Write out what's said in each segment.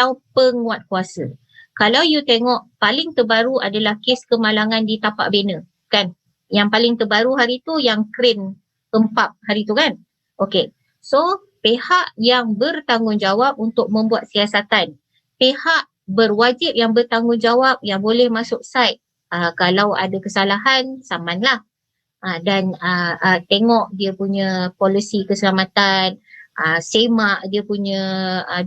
atau penguatkuasa. Kalau you tengok paling terbaru adalah kes kemalangan di Tapak Bena, kan? Yang paling terbaru hari tu yang crane empap hari tu, kan? Okey. So, pihak yang bertanggungjawab untuk membuat siasatan, pihak berwajib yang bertanggungjawab yang boleh masuk site, kalau ada kesalahan, samanlah. Dan tengok dia punya polisi keselamatan, semak dia punya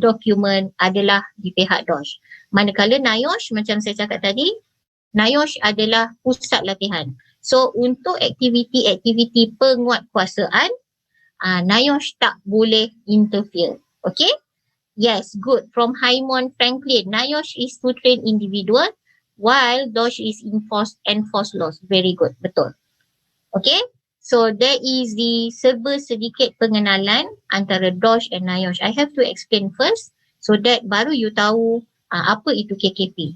dokumen adalah di pihak DOSH. Manakala NIOSH, macam saya cakap tadi, NIOSH adalah pusat latihan. So untuk aktiviti-aktiviti penguatkuasaan, NIOSH tak boleh interfere. Okay? Yes, good. From Haimon Franklin, NIOSH is to train individual while DOSH is enforce laws. Very good. Betul. Okay? So there is the sedikit pengenalan antara DOSH and NIOSH. I have to explain first so that baru you tahu apa itu KKP.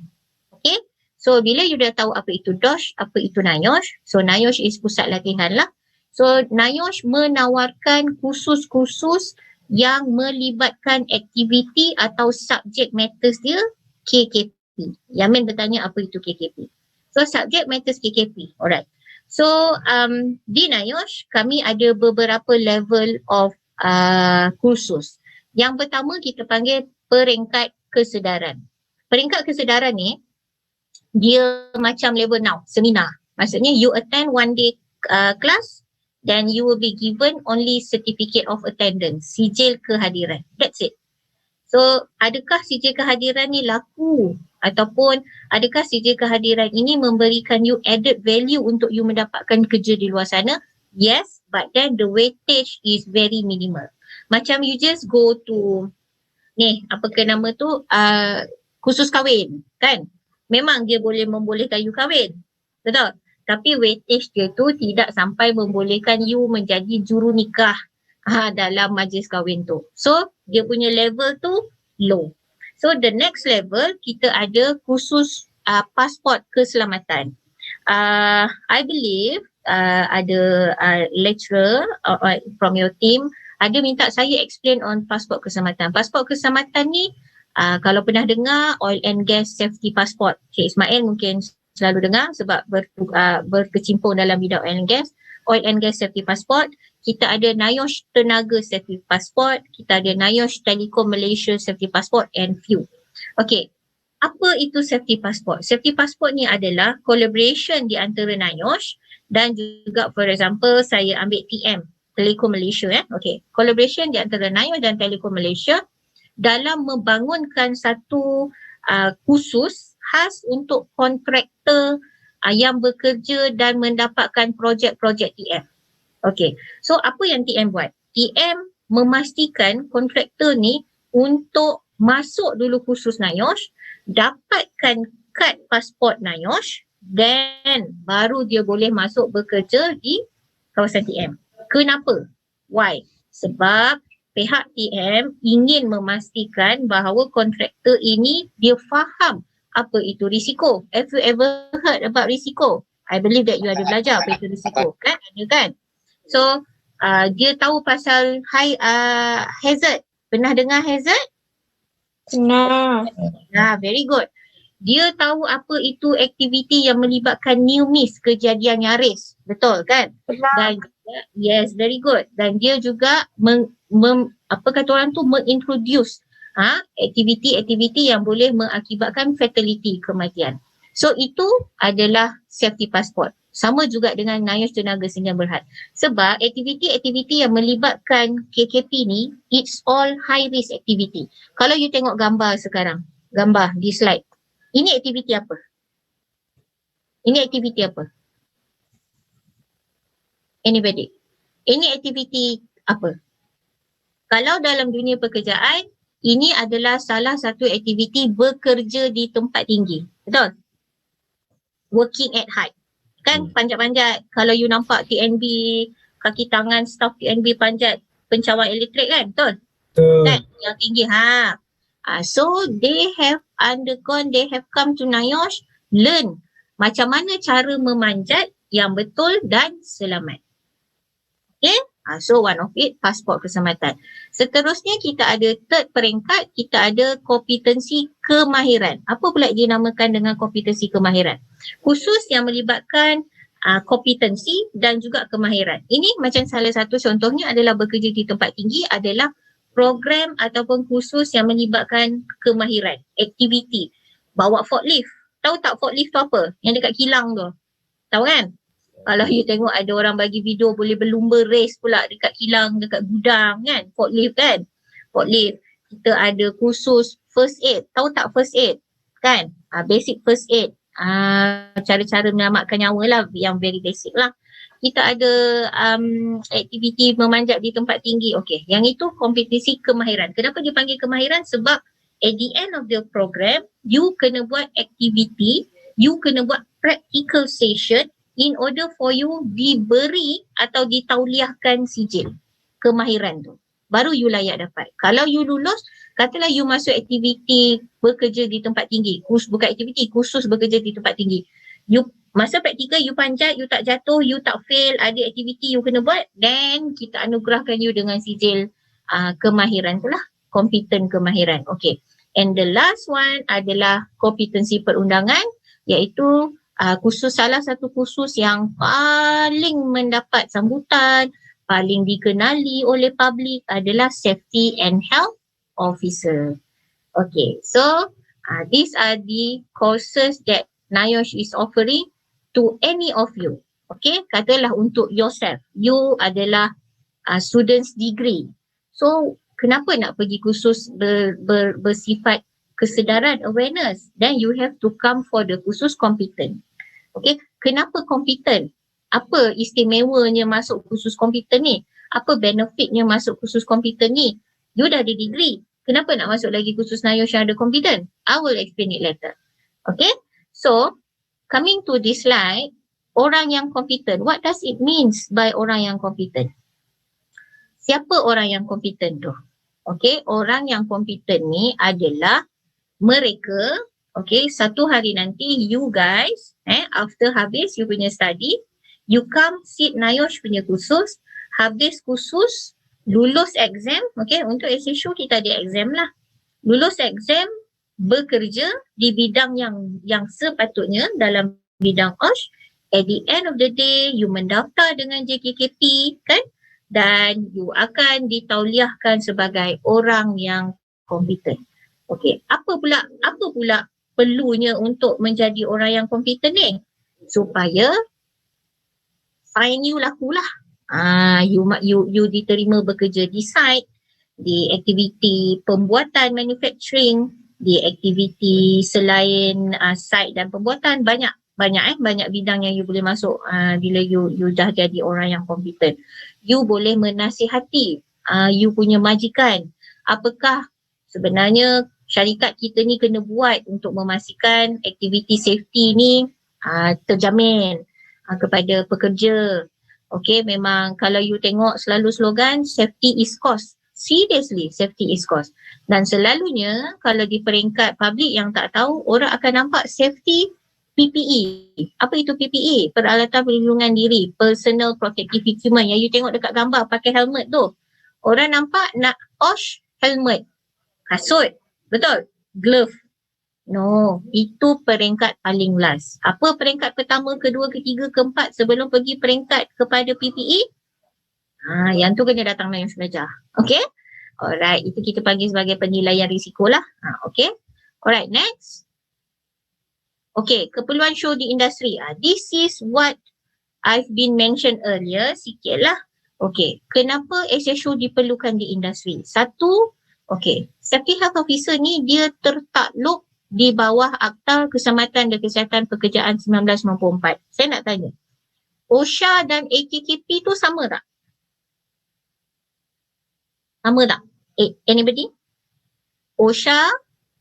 Okay? So bila you dah tahu apa itu DOSH, apa itu NIOSH, so NIOSH is pusat latihan lah. So NIOSH menawarkan kursus-kursus yang melibatkan aktiviti atau subject matters dia KKP. Yamin bertanya apa itu KKP. So subject matters KKP. Alright. So di NIOSH kami ada beberapa level of kursus. Yang pertama kita panggil peringkat kesedaran. Peringkat kesedaran ni dia macam level now, seminar. Maksudnya you attend one day class, then you will be given only certificate of attendance, sijil kehadiran. That's it. So adakah sijil kehadiran ni laku? Ataupun adakah sijil kehadiran ini memberikan you added value untuk you mendapatkan kerja di luar sana? Yes, but then the weightage is very minimal. Macam you just go to apa ke nama tu, khusus kahwin, kan? Memang dia boleh membolehkan you kahwin. Betul? Tapi weightage dia tu tidak sampai membolehkan you menjadi juru nikah dalam majlis kahwin tu. So, dia punya level tu low. So, the next level kita ada khusus pasport keselamatan. I believe ada lecturer from your team ada minta saya explain on pasport keselamatan. Pasport keselamatan ni kalau pernah dengar oil and gas safety passport, Cik Ismail mungkin selalu dengar sebab berkecimpung dalam bidang oil and gas. Oil and gas safety passport, kita ada NIOSH tenaga safety passport, kita ada NIOSH Telekom Malaysia safety passport and few. Okay, apa itu safety passport? Safety passport ni adalah collaboration di antara NIOSH dan juga for example saya ambil TM, Telekom Malaysia. Okay, collaboration di antara NIOSH dan Telekom Malaysia dalam membangunkan satu khusus khas untuk kontraktor yang bekerja dan mendapatkan projek-projek TM. Okay, so apa yang TM buat? TM memastikan kontraktor ni untuk masuk dulu khusus NIOSH, dapatkan kad pasport NIOSH, dan baru dia boleh masuk bekerja di kawasan TM. Kenapa? Why? Sebab pihak TM ingin memastikan bahawa kontraktor ini dia faham apa itu risiko. Have you ever heard about risiko? I believe that you ada belajar apa itu risiko, kan? Ada kan? So, dia tahu pasal hazard. Pernah dengar hazard? Pernah. Very good. Dia tahu apa itu aktiviti yang melibatkan near miss, kejadian nyaris. Betul kan? Dan yes, very good. Dan dia juga apa kata orang tu, mengintroduce aktiviti-aktiviti yang boleh mengakibatkan fatality, kematian. So itu adalah safety passport. Sama juga dengan NIOSH Tenaga Singgah Berhad. Sebab aktiviti-aktiviti yang melibatkan KKP ni, it's all high risk activity. Kalau you tengok gambar sekarang, gambar di slide, ini aktiviti apa? Ini aktiviti apa? Anybody? Ini aktiviti apa? Kalau dalam dunia pekerjaan, ini adalah salah satu aktiviti bekerja di tempat tinggi. Betul? Working at height. Kan panjat-panjat. Kalau you nampak TNB, kaki tangan staff TNB panjat pencawan elektrik kan? Betul? Kan? Yang tinggi. So they have come to NIOSH, learn macam mana cara memanjat yang betul dan selamat. Okay? So one of it pasport keselamatan. Seterusnya kita ada third peringkat, kita ada kompetensi kemahiran. Apa pula dinamakan dengan kompetensi kemahiran? Khusus yang melibatkan kompetensi dan juga kemahiran. Ini macam salah satu contohnya adalah bekerja di tempat tinggi adalah program ataupun khusus yang melibatkan kemahiran, aktiviti. Bawa forklift. Tahu tak forklift tu apa? Yang dekat kilang tu. Tahu kan? Kalau you tengok ada orang bagi video boleh berlumba race pula dekat kilang, dekat gudang kan? Forklift kan? Forklift. Kita ada khusus first aid. Tahu tak first aid? Kan? Basic first aid. Cara-cara menyelamatkan nyawa lah yang very basic lah. Kita ada aktiviti memanjat di tempat tinggi. Okey, yang itu kompetensi kemahiran. Kenapa dipanggil kemahiran? Sebab at the end of the program, you kena buat aktiviti, you kena buat practical session in order for you diberi atau ditauliahkan sijil kemahiran tu. Baru you layak dapat. Kalau you lulus, katalah you masuk aktiviti bekerja di tempat tinggi. Bukan aktiviti, khusus bekerja di tempat tinggi. You masa praktikal you panjat, you tak jatuh, you tak fail, ada aktiviti you kena buat, then kita anugerahkan you dengan sijil kemahiran tu lah, kompeten kemahiran. Okay. And the last one adalah kompetensi perundangan, iaitu salah satu khusus yang paling mendapat sambutan, paling dikenali oleh publik adalah safety and health officer. Okay, so these are the courses that NIOSH is offering to any of you. Okay, katalah untuk yourself, you adalah students degree. So, kenapa nak pergi kursus bersifat kesedaran, awareness? Then you have to come for the kursus kompeten. Okay, kenapa kompeten? Apa istimewanya masuk kursus kompeten ni? Apa benefitnya masuk kursus kompeten ni? You dah ada degree. Kenapa nak masuk lagi kursus NIOSH yang ada kompeten? I will explain it later. Okay, so coming to this slide, orang yang kompeten. What does it means by orang yang kompeten? Siapa orang yang kompeten tu? Okay, orang yang kompeten ni adalah mereka, okay, satu hari nanti you guys, after habis you punya study, you come sit NIOSH punya kursus, habis kursus, lulus exam, okay, untuk SSU kita ada exam lah. Lulus exam, bekerja di bidang yang sepatutnya dalam bidang OSH. At the end of the day, you mendaftar dengan JKKP, kan? Dan you akan ditauliahkan sebagai orang yang kompeten. Okey, apa pula perlunya untuk menjadi orang yang kompeten ni? Supaya sign you lakulah. You diterima bekerja di site, di aktiviti pembuatan manufacturing, di aktiviti selain site dan pembuatan, banyak bidang yang you boleh masuk bila you dah jadi orang yang kompeten. You boleh menasihati you punya majikan. Apakah sebenarnya syarikat kita ni kena buat untuk memastikan aktiviti safety ni terjamin kepada pekerja. Okay, memang kalau you tengok selalu slogan safety is cost. Seriously, safety is cost. Dan selalunya kalau di peringkat publik yang tak tahu, orang akan nampak safety PPE. Apa itu PPE? Peralatan perlindungan diri, personal protective equipment yang you tengok dekat gambar pakai helmet tu. Orang nampak nak OSH helmet, kasut, betul? Glove. No, itu peringkat paling last. Apa peringkat pertama, kedua, ketiga, keempat sebelum pergi peringkat kepada PPE? Yang tu kena datang dengan belajar. Okay? Alright, itu kita panggil sebagai penilaian risiko lah. Okay? Alright, next. Okay, keperluan show di industri. This is what I've been mentioned earlier, sikit lah. Okay, kenapa SSU diperlukan di industri? Satu, okay, Safety Health Officer ni dia tertakluk di bawah Akta Keselamatan dan Kesihatan Pekerjaan 1994. Saya nak tanya, OSHA dan AKKP tu sama tak? Sama tak? Anybody? OSHA,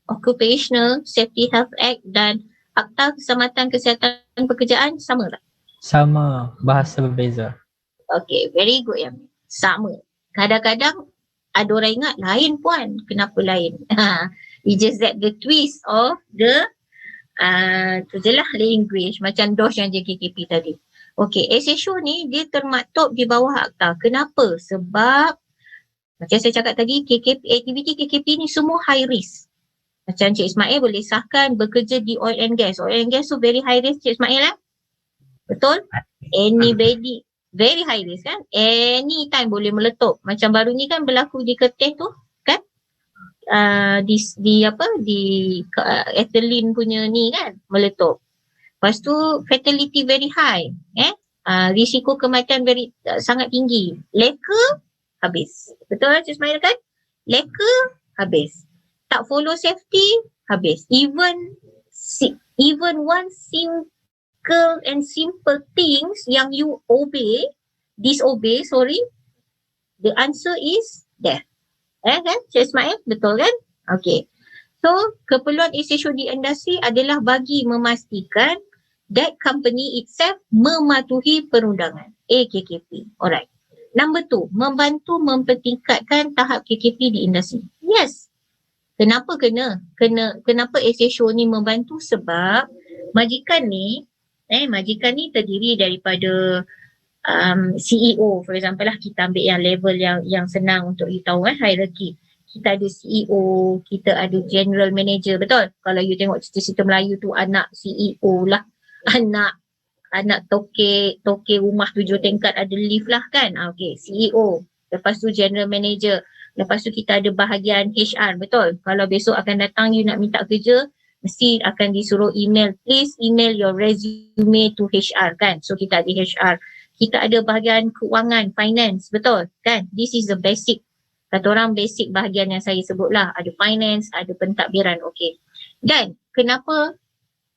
Occupational Safety Health Act dan Akta Keselamatan Kesihatan Pekerjaan sama tak? Sama, bahasa berbeza. Okay, very good ya. Sama. Kadang-kadang ada orang ingat lain puan. Kenapa lain? It's just that the twist of the tu je lah language macam DOSH yang JKKP tadi. Okey, SHO ni dia termaktub di bawah akta. Kenapa? Sebab macam saya cakap tadi, KKP, aktiviti KKP ni semua high risk. Macam Cik Ismail boleh sahkan bekerja di oil and gas. Oil and gas tu very high risk, Cik Ismail lah. Betul? Anybody, very high risk kan? Anytime boleh meletup. Macam baru ni kan berlaku di Kerteh tu kan? Di ethylene punya ni kan meletup. Lepas tu fatality very high. Risiko kematian sangat tinggi. Leka, habis. Betul Cik Ismail kan? Leka, habis. Tak follow safety, habis. Even one single and simple things yang you disobey, the answer is death. Kan Cik Ismail? Betul kan? Okay. So, keperluan SHO di industri adalah bagi memastikan that company itself mematuhi perundangan AKKP. Alright. Number 2, membantu mempertingkatkan tahap KKP di industri. Yes. Kenapa kenapa SHO ni membantu? Sebab majikan ni terdiri daripada CEO, for example lah, kita ambil yang level yang senang untuk you tahu hierarchy. Kita ada CEO, kita ada general manager, betul? Kalau you tengok cerita-cerita Melayu tu anak CEO lah, anak toke rumah 7 tingkat ada lift lah kan. Okay, CEO. Lepas tu general manager. Lepas tu kita ada bahagian HR, betul? Kalau besok akan datang you nak minta kerja, mesti akan disuruh email. Please email your resume to HR kan. So kita ada HR. Kita ada bahagian keuangan, finance, betul kan? This is the basic. Kata orang basic bahagian yang saya sebut lah. Ada finance, ada pentadbiran, okay. Dan kenapa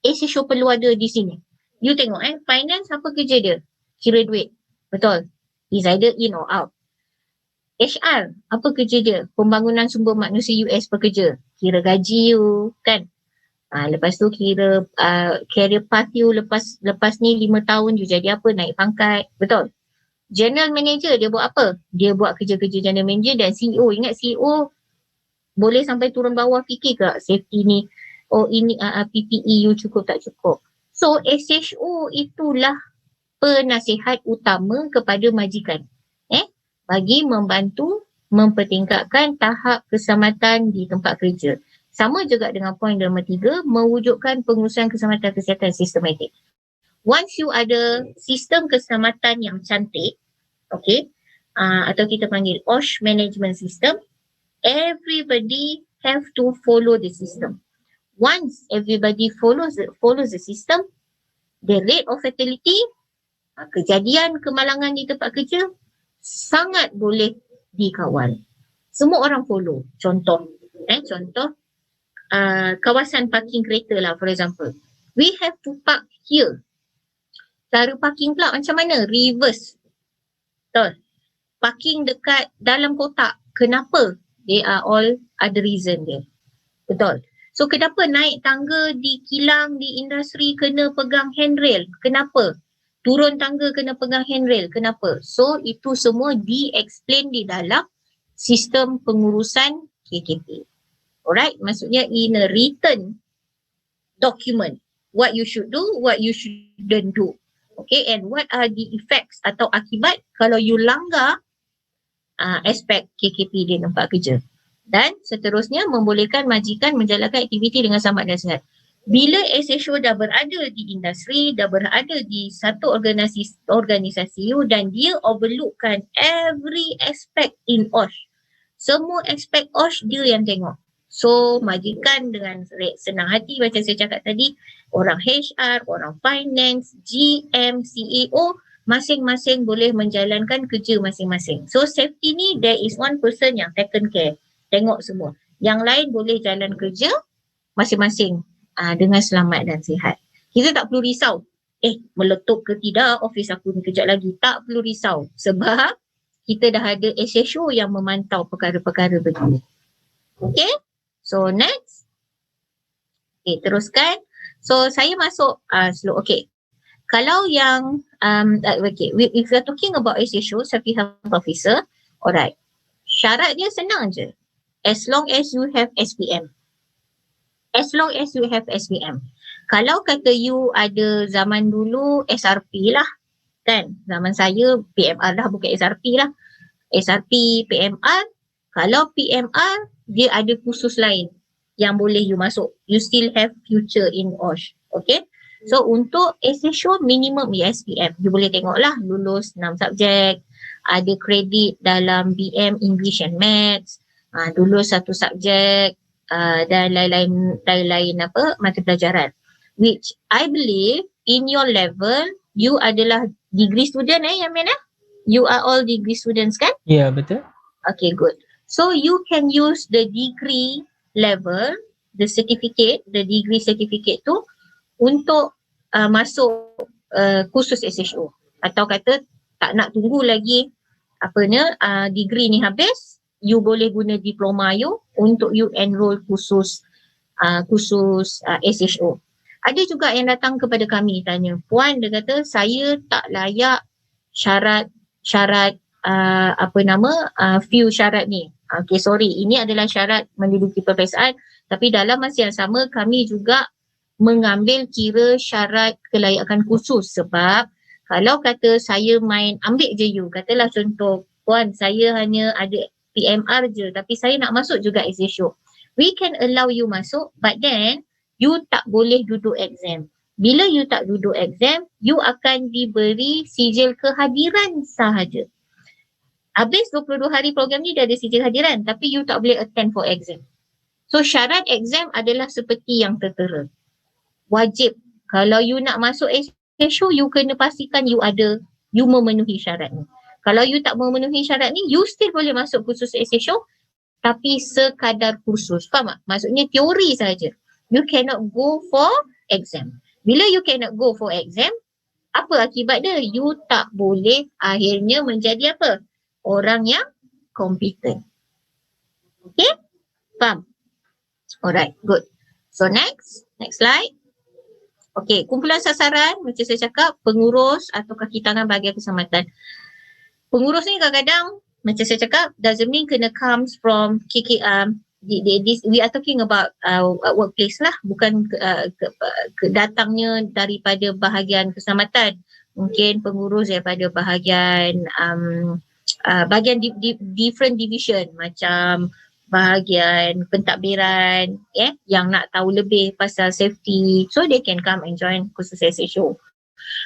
SHO perlu ada di sini? You tengok finance apa kerja dia? Kira duit. Betul. Is either in or out. HR apa kerja dia? Pembangunan sumber manusia US pekerja. Kira gaji you kan? Lepas tu kira career path you lepas ni 5 tahun you jadi apa? Naik pangkat. Betul. General manager dia buat apa? Dia buat kerja-kerja general manager. Dan CEO, ingat CEO boleh sampai turun bawah fikir ke safety ni? Oh ini PPE you cukup tak cukup. So SHO itulah penasihat utama kepada majikan. Bagi membantu mempertingkatkan tahap keselamatan di tempat kerja. Sama juga dengan poin nombor 3, mewujudkan pengurusan keselamatan kesihatan sistematik. Once you ada sistem keselamatan yang cantik, okay, atau kita panggil OSH management system, everybody have to follow the system. Once everybody follows the system, the rate of fatality, kejadian kemalangan di tempat kerja sangat boleh dikawal. Semua orang follow. Contoh kawasan parking kereta lah, for example. We have to park here. Cara parking pula macam mana? Reverse. Betul. Parking dekat dalam kotak. Kenapa? They are all ada reason dia. Betul. So kenapa naik tangga di kilang, di industri kena pegang handrail? Kenapa? Turun tangga kena pegang handrail. Kenapa? So itu semua di-explain di dalam sistem pengurusan KKP. Alright? Maksudnya in a written document. What you should do, what you shouldn't do. Okay, and what are the effects atau akibat kalau you langgar aspek KKP di tempat kerja. Dan seterusnya membolehkan majikan menjalankan aktiviti dengan selamat dan sihat. Bila SHO dah berada di industri, dah berada di satu organisasi you dan dia overlookkan every aspect in OSH. Semua aspek OSH dia yang tengok. So majikan dengan senang hati macam saya cakap tadi, orang HR, orang finance, GM, CEO, masing-masing boleh menjalankan kerja masing-masing. So safety ni there is one person yang taken care. Tengok semua. Yang lain boleh jalan kerja masing-masing dengan selamat dan sihat. Kita tak perlu risau. Meletup ke tidak office aku ni kejap lagi. Tak perlu risau. Sebab kita dah ada SHO yang memantau perkara-perkara begini. Okay. So next. Okay, teruskan. So saya masuk slow. Okay. Kalau yang okay, if we are talking about SHO, Safety Health Officer, alright. Syarat dia senang je. As long as you have SPM. As long as you have SPM. Kalau kata you ada zaman dulu SRP lah. kan. Zaman saya PMR dah, bukan SRP lah. SRP, PMR. Kalau PMR, dia ada kursus lain yang boleh you masuk. You still have future in OSH. Okay. So untuk SSO minimum SPM. You boleh tengok lah lulus 6 subjek, ada kredit dalam BM English and Maths, lulus 1 subjek dan lain-lain mata pelajaran. Which I believe in your level, you adalah degree student Yamin You are all degree students kan? Ya, betul. Okay, good. So you can use the degree level, the certificate, the degree certificate tu untuk masuk kursus SHO. Atau kata tak nak tunggu lagi degree ni habis, you boleh guna diploma you untuk you enroll kursus SHO. Ada juga yang datang kepada kami tanya, Puan, dia kata saya tak layak syarat few syarat ni. Okay, sorry, ini adalah syarat menduduki peperiksaan, tapi dalam masa yang sama kami juga mengambil kira syarat kelayakan khusus. Sebab kalau kata saya main ambil je you, katalah contoh, Puan, saya hanya ada PMR je tapi saya nak masuk juga SHO. We can allow you masuk, but then you tak boleh duduk exam. Bila you tak duduk exam, you akan diberi sijil kehadiran sahaja. Habis 22 hari program ni dah ada sijil hadiran, tapi you tak boleh attend for exam. So syarat exam adalah seperti yang tertera. Wajib, kalau you nak masuk SHO, you kena pastikan you memenuhi syarat ni. Kalau you tak memenuhi syarat ni, you still boleh masuk kursus SHO, tapi sekadar kursus. Faham tak? Maksudnya teori saja. You cannot go for exam. Bila you cannot go for exam, apa akibat dia? You tak boleh akhirnya menjadi apa? Orang yang competent. Okay? Faham? Alright, good. So next slide. Okay, kumpulan sasaran macam saya cakap, pengurus atau kaki tangan bahagian keselamatan. Pengurus ni kadang-kadang macam saya cakap, doesn't mean kena comes from we are talking about workplace lah, bukan datangnya daripada bahagian keselamatan. Mungkin pengurus daripada bahagian different division, macam bahagian pentadbiran yang nak tahu lebih pasal safety, so they can come and join kursus SHO.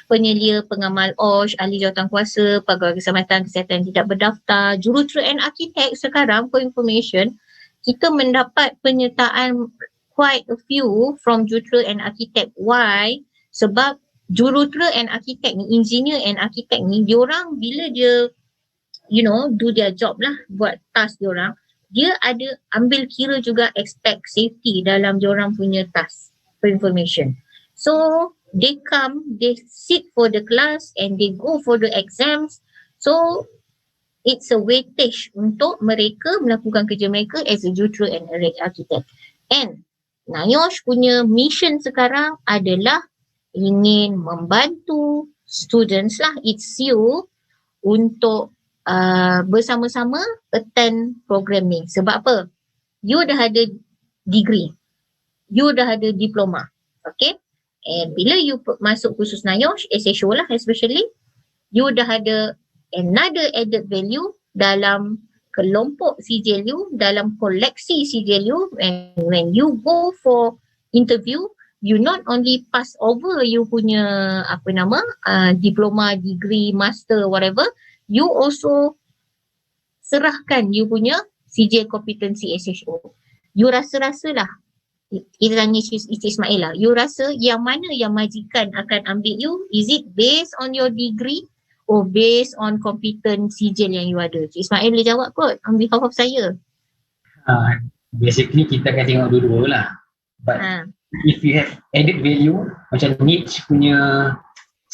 Penyelia, pengamal OSH, ahli jawatankuasa, pegawai keselamatan kesihatan tidak berdaftar, jurutera and arkitek. Sekarang for information, kita mendapat penyertaan quite a few from jurutera and arkitek. Why? Sebab jurutera and arkitek ni, engineer and arkitek ni, diorang bila dia do their job lah, buat task diorang, dia ada ambil kira juga aspek safety dalam diorang punya task, for information. So they come, they sit for the class and they go for the exams. So it's a weightage untuk mereka melakukan kerja mereka as a jurutera and architect. And NIOSH punya mission sekarang adalah ingin membantu students lah, it's you, untuk bersama-sama attend program ni. Sebab apa? You dah ada degree, you dah ada diploma, okay? And bila you masuk kursus NIOSH, SHO lah especially, you dah ada another added value dalam kelompok sijil you, dalam koleksi sijil you. And when you go for interview, you not only pass over you punya diploma, degree, master, whatever, you also serahkan you punya sijil kompetensi SHO. You rasa-rasalah, kita tanya Encik Ismail lah, you rasa yang mana yang majikan akan ambil you? Is it based on your degree or based on kompetensi sijil yang you ada? Encik Ismail boleh jawab kot on behalf of saya. Basically kita akan tengok dua-dua lah. But if you have added value, macam niche punya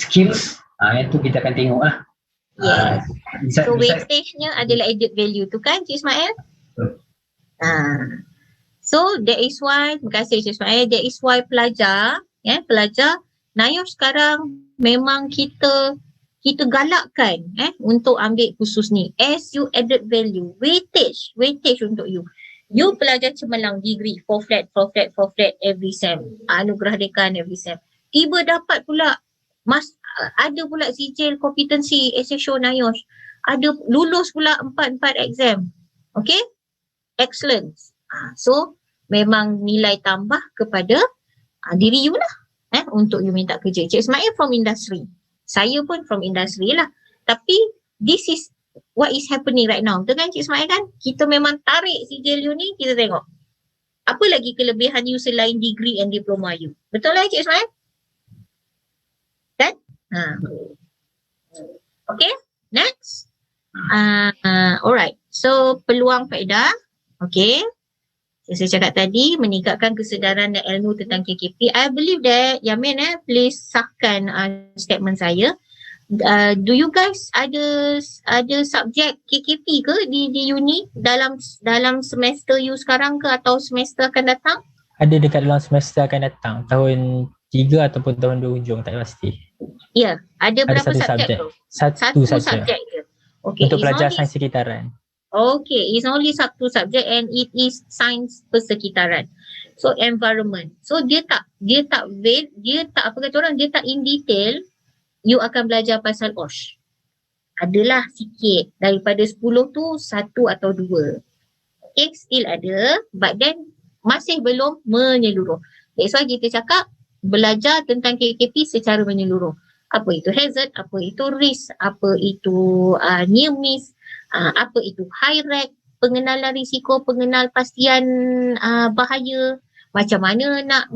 skills, yang tu kita akan tengok lah. Yes. So weightage-nya adalah added value tu kan Cik Ismail? So that is why, terima kasih Cik Ismail, that is why pelajar NIOSH sekarang memang kita galakkan untuk ambil kursus ni as you added value, weightage untuk you. You pelajar cemerlang degree 4 flat every sem, anugerah dekan every sem. Tiba dapat pula ada pula sijil kompetensi SHO NIOSH, ada lulus pula 4 exam. Okay, excellence. So memang nilai tambah kepada diri you lah untuk you minta kerja. Cik Ismail from industry, saya pun from industry lah, tapi this is what is happening right now. Betul kan Cik Ismail kan? Kita memang tarik sijil you ni, kita tengok apa lagi kelebihan you selain degree and diploma you. Betul lah Cik Ismail? Kan? Okay, next. Alright, so peluang faedah. Okay, saya cakap tadi meningkatkan kesedaran dan ilmu tentang KKP. I believe that Yamin please sahkan statement saya. Do you guys ada subjek KKP ke di uni dalam semester you sekarang ke atau semester akan datang? Ada dekat dalam semester akan datang, tahun 3 ataupun tahun 2 hujung, tak pasti. Ya, ada berapa satu subjek tu? Satu saja. Subjek ke? Okay, Untuk pelajar sains sekitaran. Okay, it's only satu subjek and it is sains persekitaran. So environment. So dia tak apa kata orang, dia tak in detail you akan belajar pasal OSH. Adalah sikit, daripada 10 tu 1 atau 2. Okay, still ada, but then masih belum menyeluruh. That's why kita cakap belajar tentang KKP secara menyeluruh. Apa itu hazard, apa itu risk, apa itu near miss, apa itu high risk, pengenalan risiko, pengenal pastian bahaya, macam mana nak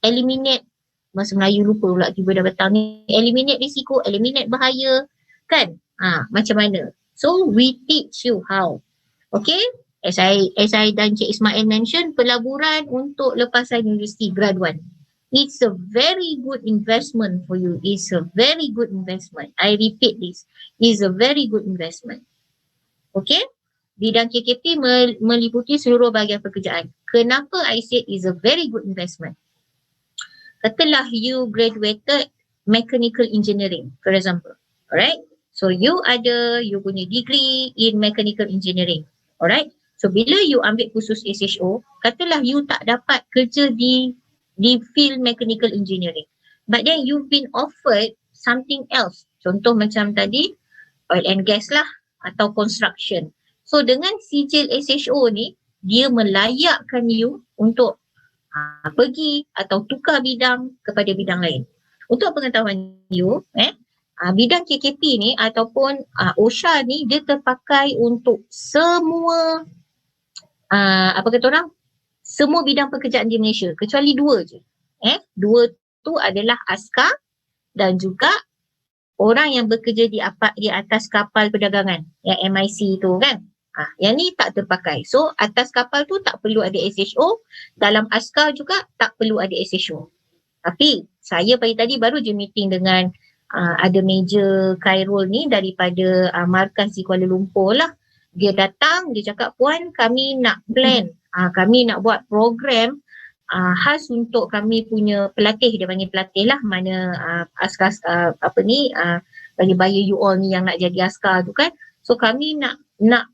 eliminate, masa Melayu lupa pula tiba dah petang ni, eliminate risiko, eliminate bahaya, kan? Macam mana? So we teach you how. Okay? As I dan Cik Ismail mention, pelaburan untuk lepasan universiti grad 1. It's a very good investment for you. It's a very good investment. I repeat this. It's a very good investment. Okay? Bidang KKP meliputi seluruh bahagian pekerjaan. Kenapa I say it's a very good investment? Katalah you graduated mechanical engineering, for example. Alright? So you punya degree in mechanical engineering. Alright? So bila you ambil khusus SHO, katalah you tak dapat kerja di field mechanical engineering. But then you've been offered something else. Contoh macam tadi, oil and gas lah atau construction. So dengan sijil SHO ni, dia melayakkan you untuk pergi atau tukar bidang kepada bidang lain. Untuk pengetahuan you, bidang KKP ni ataupun OSHA ni, dia terpakai untuk semua semua bidang pekerjaan di Malaysia, kecuali 2 je. 2 tu adalah askar dan juga orang yang bekerja di atas kapal perdagangan, yang MIC tu kan. Yang ni tak terpakai. So atas kapal tu tak perlu ada SHO, dalam askar juga tak perlu ada SHO. Tapi saya pagi tadi baru je meeting dengan ada Major Khairul ni daripada markas di Kuala Lumpur lah. Dia datang, dia cakap, puan kami nak plan, kami nak buat program khas untuk kami punya pelatih, dia panggil pelatih lah, mana askar bagi bayar you all ni yang nak jadi askar tu kan. So kami nak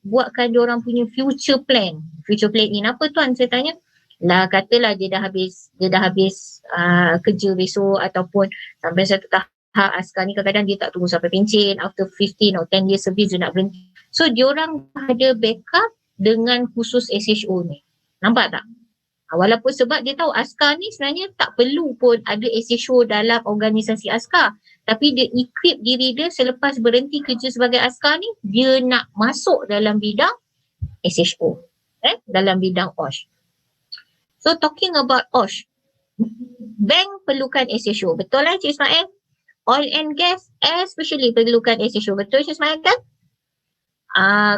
buatkan dia orang punya future plan. Future plan ni apa tuan, saya tanya. Lah katalah dia dah habis kerja besok ataupun sampai satu tahap askar ni, kadang-kadang dia tak tunggu sampai pencen, after 15 or 10 years service dia nak berhenti. So diorang ada backup dengan khusus SHO ni. Nampak tak? Walaupun sebab dia tahu askar ni sebenarnya tak perlu pun ada SHO dalam organisasi askar. Tapi dia equip diri dia selepas berhenti kerja sebagai askar ni, dia nak masuk dalam bidang SHO. Dalam bidang OSH. So talking about OSH, bank perlukan SHO. Betul lah Cik Ismail? Oil and gas especially perlukan SHO. Betul Cik Ismail kan?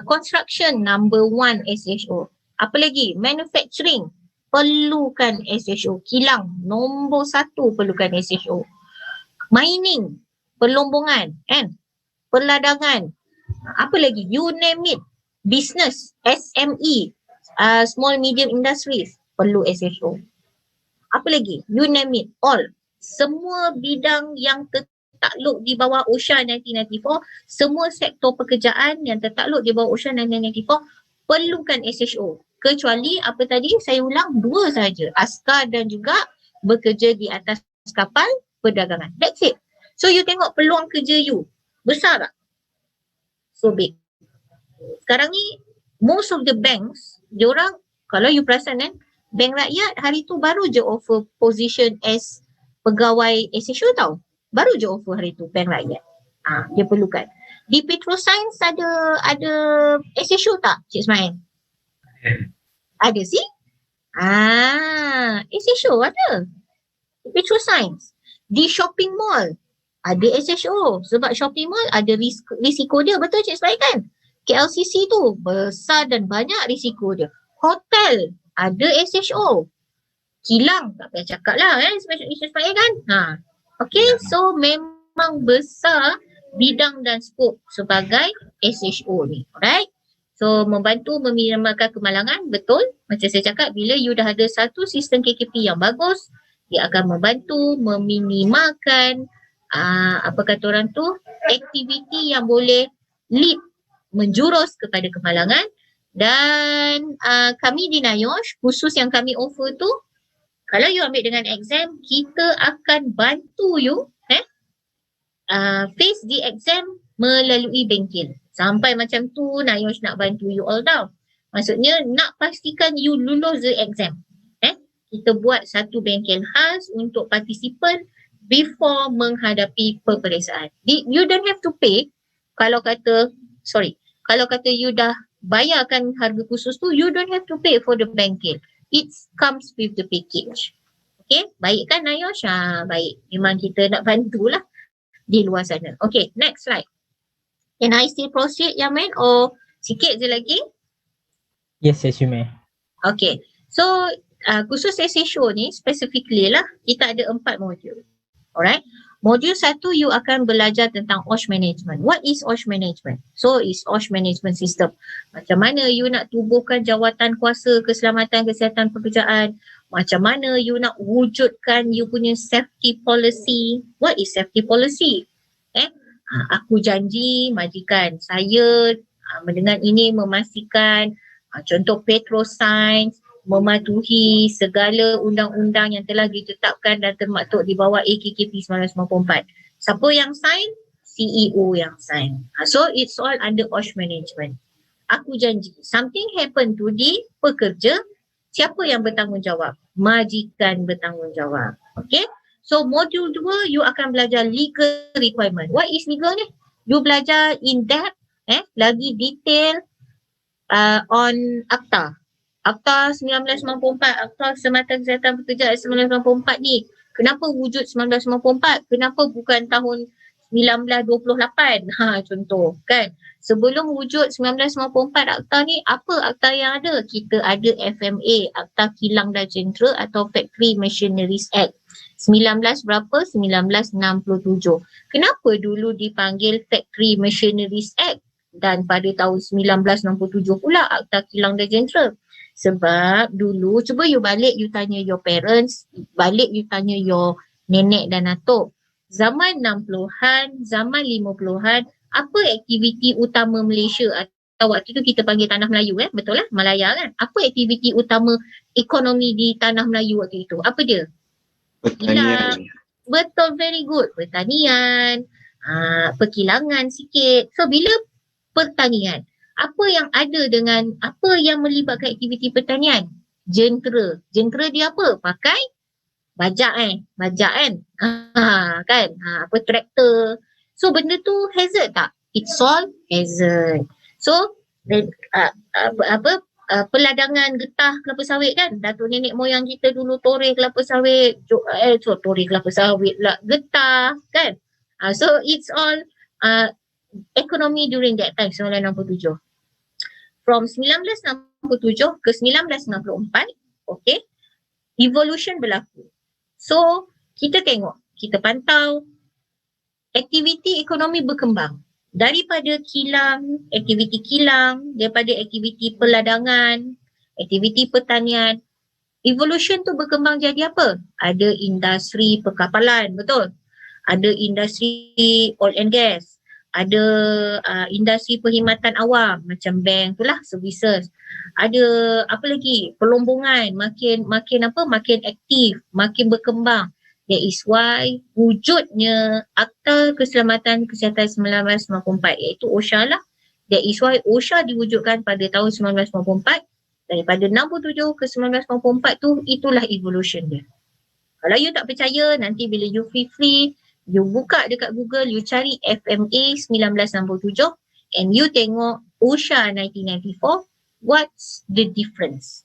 Construction number 1 SHO. Apa lagi? Manufacturing perlukan SHO. Kilang nombor 1 perlukan SHO. Mining, perlombongan, kan? Perladangan. Apa lagi? You name it. Business, SME, small medium industries perlu SHO. Apa lagi? You name it. All. Semua bidang yang tertakluk di bawah OSHA 1994, semua sektor pekerjaan yang tertakluk di bawah OSHA 1994 perlukan SHO. Kecuali apa tadi saya ulang, 2 saja, askar dan juga bekerja di atas kapal perdagangan. That's it. So you tengok peluang kerja you besar tak? So big. Sekarang ni most of the banks, diorang kalau you perasan kan, bank rakyat hari tu baru je offer position as pegawai SHO tau. Baru je offer hari tu bank rakyat. Dia perlukan. Di Petroscience ada SHO tak, Cik Ismail? Ada sih? SHO ada. Di Petroscience. Di shopping mall ada SHO. Sebab shopping mall ada risiko dia. Betul Cik Ismail kan? KLCC tu besar dan banyak risiko dia. Hotel ada SHO. Kilang tak payah cakap lah Ismail kan? Okay, so memang besar bidang dan skop sebagai SHO ni. Alright? So membantu meminimalkan kemalangan, betul. Macam saya cakap, bila you dah ada satu sistem KKP yang bagus, dia akan membantu meminimalkan apa kata orang tu, aktiviti yang boleh lead menjurus kepada kemalangan. Dan kami di NIOSH, khusus yang kami offer tu, kalau you ambil dengan exam, kita akan bantu you face the exam melalui bengkel. Sampai macam tu NIOSH nak bantu you all down. Maksudnya nak pastikan you lulus the exam. Kita buat satu bengkel khas untuk partisipan before menghadapi peperiksaan. You don't have to pay. Kalau kata you dah bayarkan harga khusus tu, you don't have to pay for the bengkel. It comes with the package. Okay, baik kan NIOSH? Baik. Memang kita nak bantulah di luar sana. Okay, next slide. Can I still proceed, Yamin? Or sikit je lagi? Yes, you may. Okay, so khusus SHO ni specifically lah, kita ada 4 modul. Alright. Modul 1 you akan belajar tentang OSH management. What is OSH management? So is OSH management system. Macam mana you nak tubuhkan jawatan kuasa keselamatan kesihatan pekerjaan? Macam mana you nak wujudkan you punya safety policy? What is safety policy? Aku janji majikan saya dengan ini memastikan contoh Petroscience mematuhi segala undang-undang yang telah ditetapkan dan termaktub di bawah AKKP 1994. Siapa yang sign? CEO yang sign. So it's all under OSH management. Aku janji, something happen to the pekerja, siapa yang bertanggungjawab? Majikan bertanggungjawab. Okay? So modul 2, you akan belajar legal requirement. What is legal ni? You belajar in depth, lagi detail on ACTA. Akta 1994, Akta Sematan Kesihatan Pekerjaan 1994 ni. Kenapa wujud 1994? Kenapa bukan tahun 1928? Contoh kan. Sebelum wujud 1994 akta ni, apa akta yang ada? Kita ada FMA, Akta Kilang dan Jentera atau Factory Machineries Act. 19 berapa? 1967. Kenapa dulu dipanggil Factory Machineries Act? Dan pada tahun 1967 pula Akta Kilang dan Jentera. Sebab dulu, cuba you balik you tanya your parents, balik you tanya your nenek dan atuk. Zaman 60-an, zaman 50-an, apa aktiviti utama Malaysia atau waktu tu kita panggil Tanah Melayu betul lah, Malaya kan? Apa aktiviti utama ekonomi di Tanah Melayu waktu itu? Apa dia? Pertanian. Betul, very good. Pertanian, perkilangan sikit. So bila pertanian, apa yang ada dengan, apa yang melibatkan aktiviti pertanian? Jentera. Jentera dia apa? Pakai bajak bajak kan? Kan? Apa traktor. So benda tu hazard tak? It's all hazard. So peladangan getah kelapa sawit kan? Datuk nenek moyang kita dulu toreh kelapa sawit, toreh kelapa sawit lah, getah kan? So it's all economy during that time, 1967. From 1967 ke 1994, okay, evolution berlaku. So, kita tengok, kita pantau, aktiviti ekonomi berkembang. Daripada kilang, aktiviti kilang, daripada aktiviti peladangan, aktiviti pertanian, evolution tu berkembang jadi apa? Ada industri perkapalan, betul? Ada industri oil and gas. Ada industri perkhidmatan awam macam bank tu lah, services. Ada apa lagi? Pelombongan makin aktif, makin berkembang. That is why wujudnya Akta Keselamatan Kesihatan 1994 iaitu OSHA lah. That is why OSHA diwujudkan pada tahun 1994. Daripada 67 ke 1994 tu, itulah evolution dia. Kalau you tak percaya, nanti bila you free, you buka dekat Google, you cari FMA 1967 and you tengok OSHA 1994, what's the difference?